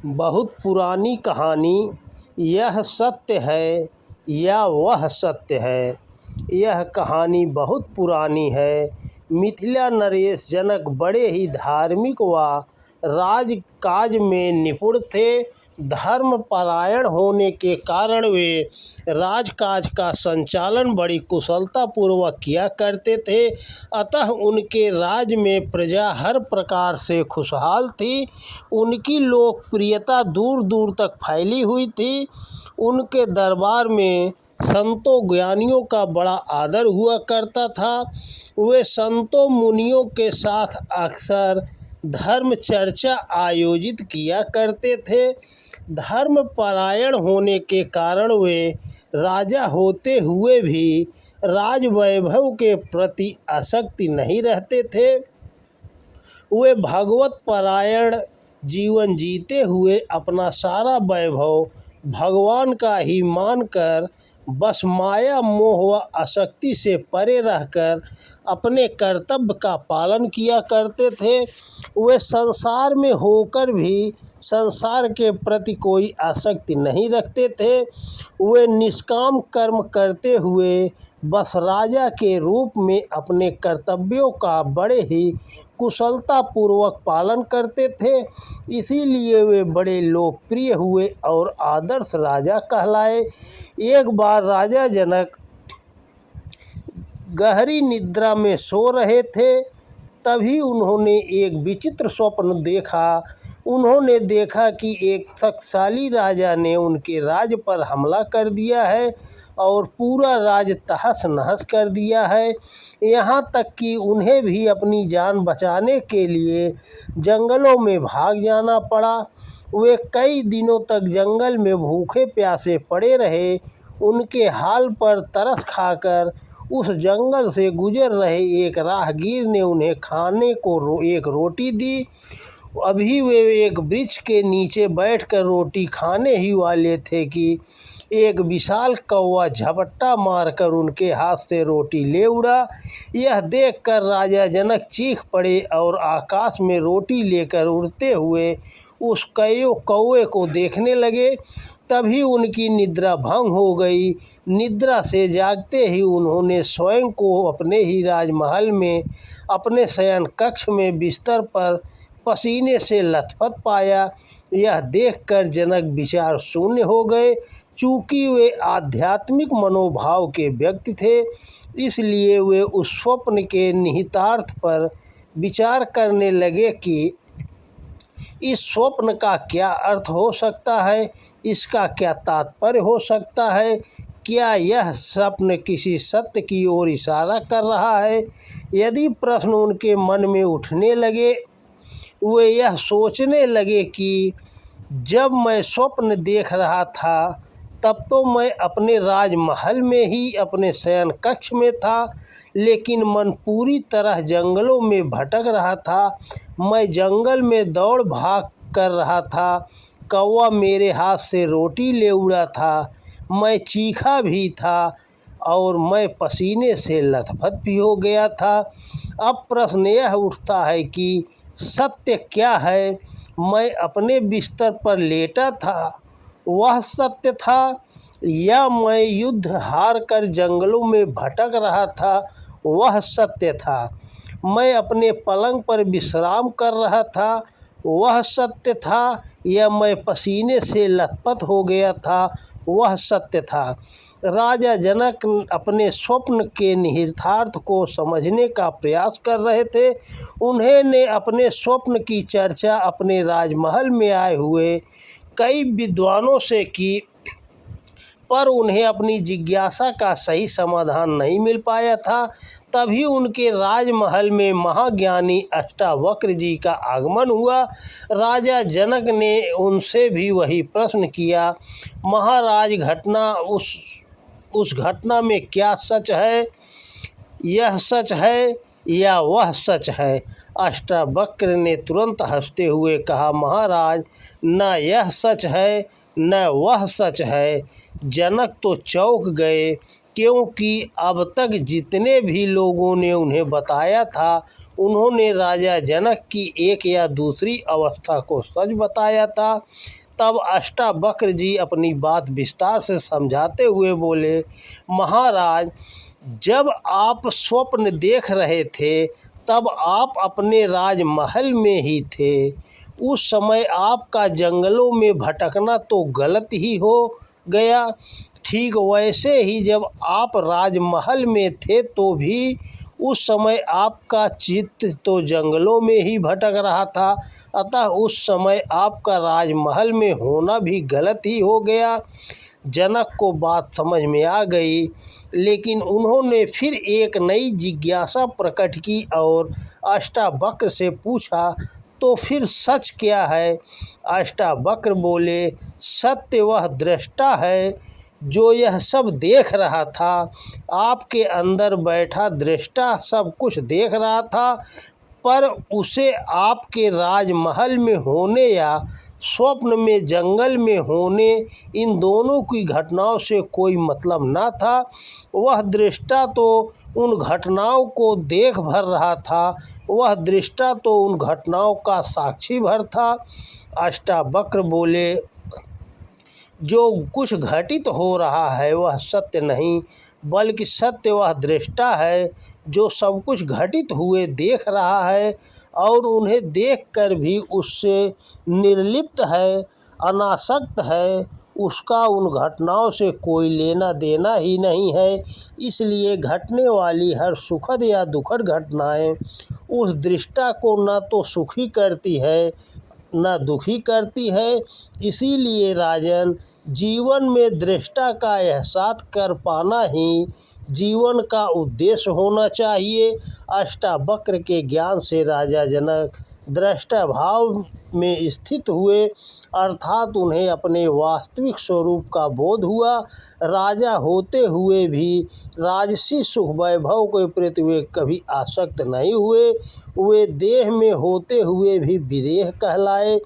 बहुत पुरानी कहानी। यह सत्य है या वह सत्य है। यह कहानी बहुत पुरानी है। मिथिला नरेश जनक बड़े ही धार्मिक व राजकाज में निपुण थे। धर्मपरायण होने के कारण वे राजकाज का संचालन बड़ी कुशलतापूर्वक किया करते थे। अतः उनके राज्य में प्रजा हर प्रकार से खुशहाल थी। उनकी लोकप्रियता दूर दूर तक फैली हुई थी। उनके दरबार में संतों ज्ञानियों का बड़ा आदर हुआ करता था। वे संतों मुनियों के साथ अक्सर धर्म चर्चा आयोजित किया करते थे। धर्मपरायण होने के कारण वे राजा होते हुए भी राज वैभव के प्रति आसक्ति नहीं रहते थे। वे भगवत परायण जीवन जीते हुए अपना सारा वैभव भगवान का ही मानकर बस माया मोह व आसक्ति से परे रहकर अपने कर्तव्य का पालन किया करते थे। वे संसार में होकर भी संसार के प्रति कोई आसक्ति नहीं रखते थे। वे निष्काम कर्म करते हुए बस राजा के रूप में अपने कर्तव्यों का बड़े ही कुशलतापूर्वक पालन करते थे। इसीलिए वे बड़े लोकप्रिय हुए और आदर्श राजा कहलाए। एक बार राजा जनक गहरी निद्रा में सो रहे थे। तभी उन्होंने एक विचित्र स्वप्न देखा। उन्होंने देखा कि एक शक्तिशाली राजा ने उनके राज्य पर हमला कर दिया है और पूरा राज्य तहस नहस कर दिया है। यहाँ तक कि उन्हें भी अपनी जान बचाने के लिए जंगलों में भाग जाना पड़ा। वे कई दिनों तक जंगल में भूखे प्यासे पड़े रहे। उनके हाल पर तरस खाकर उस जंगल से गुजर रहे एक राहगीर ने उन्हें खाने को एक रोटी दी। अभी वे एक वृक्ष के नीचे बैठकर रोटी खाने ही वाले थे कि एक विशाल कौवा झपट्टा मारकर उनके हाथ से रोटी ले उड़ा। यह देखकर राजा जनक चीख पड़े और आकाश में रोटी लेकर उड़ते हुए उस कौवे को देखने लगे। तभी उनकी निद्रा भंग हो गई। निद्रा से जागते ही उन्होंने स्वयं को अपने ही राजमहल में अपने शयन कक्ष में बिस्तर पर पसीने से लथपथ पाया। यह देखकर जनक विचार शून्य हो गए। चूँकि वे आध्यात्मिक मनोभाव के व्यक्ति थे, इसलिए वे उस स्वप्न के निहितार्थ पर विचार करने लगे कि इस स्वप्न का क्या अर्थ हो सकता है, इसका क्या तात्पर्य हो सकता है, क्या यह स्वप्न किसी सत्य की ओर इशारा कर रहा है। यदि प्रश्न उनके मन में उठने लगे, वे यह सोचने लगे कि जब मैं स्वप्न देख रहा था तब तो मैं अपने राजमहल में ही अपने शयन कक्ष में था, लेकिन मन पूरी तरह जंगलों में भटक रहा था। मैं जंगल में दौड़ भाग कर रहा था। कौवा मेरे हाथ से रोटी ले उड़ा था। मैं चीखा भी था और मैं पसीने से लथपथ भी हो गया था। अब प्रश्न यह उठता है कि सत्य क्या है। मैं अपने बिस्तर पर लेटा था, वह सत्य था, या मैं युद्ध हार कर जंगलों में भटक रहा था, वह सत्य था। मैं अपने पलंग पर विश्राम कर रहा था, वह सत्य था, या मैं पसीने से लथपथ हो गया था, वह सत्य था। राजा जनक अपने स्वप्न के निहितार्थ को समझने का प्रयास कर रहे थे। उन्होंने अपने स्वप्न की चर्चा अपने राजमहल में आए हुए कई विद्वानों से की, पर उन्हें अपनी जिज्ञासा का सही समाधान नहीं मिल पाया था। तभी उनके राजमहल में महाज्ञानी अष्टावक्र जी का आगमन हुआ। राजा जनक ने उनसे भी वही प्रश्न किया, महाराज उस घटना में क्या सच है, यह सच है या वह सच है। अष्टावक्र ने तुरंत हंसते हुए कहा, महाराज न यह सच है न वह सच है। जनक तो चौंक गए। क्योंकि अब तक जितने भी लोगों ने उन्हें बताया था उन्होंने राजा जनक की एक या दूसरी अवस्था को सच बताया था। तब अष्टावक्र जी अपनी बात विस्तार से समझाते हुए बोले, महाराज, जब आप स्वप्न देख रहे थे तब आप अपने राजमहल में ही थे। उस समय आपका जंगलों में भटकना तो गलत ही हो गया। ठीक वैसे ही जब आप राजमहल में थे तो भी उस समय आपका चित्त तो जंगलों में ही भटक रहा था। अतः उस समय आपका राजमहल में होना भी गलत ही हो गया। जनक को बात समझ में आ गई, लेकिन उन्होंने फिर एक नई जिज्ञासा प्रकट की और अष्टावक्र से पूछा, तो फिर सच क्या है? अष्टावक्र बोले, सत्य वह दृष्टा है जो यह सब देख रहा था। आपके अंदर बैठा दृष्टा सब कुछ देख रहा था, पर उसे आपके राजमहल में होने या स्वप्न में जंगल में होने, इन दोनों की घटनाओं से कोई मतलब न था। वह दृष्टा तो उन घटनाओं को देख भर रहा था, वह दृष्टा तो उन घटनाओं का साक्षी भर था। अष्टावक्र बोले, जो कुछ घटित हो रहा है वह सत्य नहीं, बल्कि सत्य वह दृष्टा है जो सब कुछ घटित हुए देख रहा है और उन्हें देखकर भी उससे निर्लिप्त है, अनासक्त है। उसका उन घटनाओं से कोई लेना देना ही नहीं है। इसलिए घटने वाली हर सुखद या दुखद घटनाएं उस दृष्टा को न तो सुखी करती है न दुखी करती है। इसीलिए राजन, जीवन में दृष्टा का एहसास कर पाना ही जीवन का उद्देश्य होना चाहिए। अष्टावक्र के ज्ञान से राजा जनक दृष्टा भाव में स्थित हुए, अर्थात उन्हें अपने वास्तविक स्वरूप का बोध हुआ। राजा होते हुए भी राजसी सुख वैभव के प्रति वे कभी आसक्त नहीं हुए। वे देह में होते हुए भी विदेह कहलाए।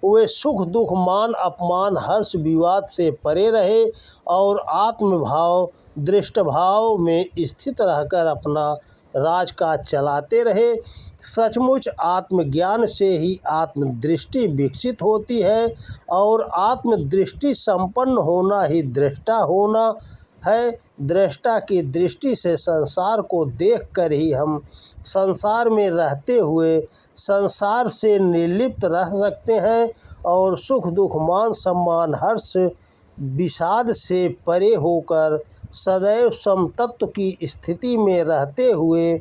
वे सुख दुख मान अपमान हर्ष विवाद से परे रहे और आत्मभाव दृष्ट भाव में स्थित रहकर अपना राजकाज चलाते रहे। सचमुच आत्मज्ञान से ही आत्मदृष्टि विकसित होती है और आत्मदृष्टि संपन्न होना ही दृष्टा होना है। दृष्टा की दृष्टि से संसार को देखकर ही हम संसार में रहते हुए संसार से निर्लिप्त रह सकते हैं और सुख दुख मान सम्मान हर्ष विषाद से परे होकर सदैव समतत्व की स्थिति में रहते हुए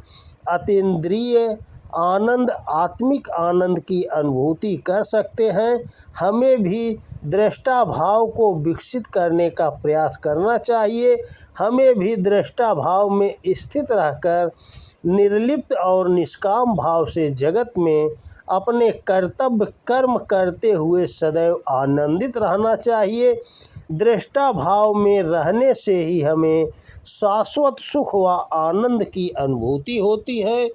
अतीन्द्रिय आनंद आत्मिक आनंद की अनुभूति कर सकते हैं। हमें भी दृष्टा भाव को विकसित करने का प्रयास करना चाहिए। हमें भी दृष्टा भाव में स्थित रहकर निर्लिप्त और निष्काम भाव से जगत में अपने कर्तव्य कर्म करते हुए सदैव आनंदित रहना चाहिए। दृष्टा भाव में रहने से ही हमें शाश्वत सुख व आनंद की अनुभूति होती है।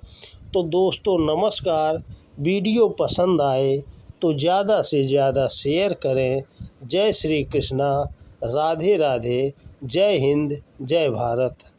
तो दोस्तों नमस्कार, वीडियो पसंद आए तो ज़्यादा से ज़्यादा शेयर करें। जय श्री कृष्णा, राधे राधे, जय हिंद, जय भारत।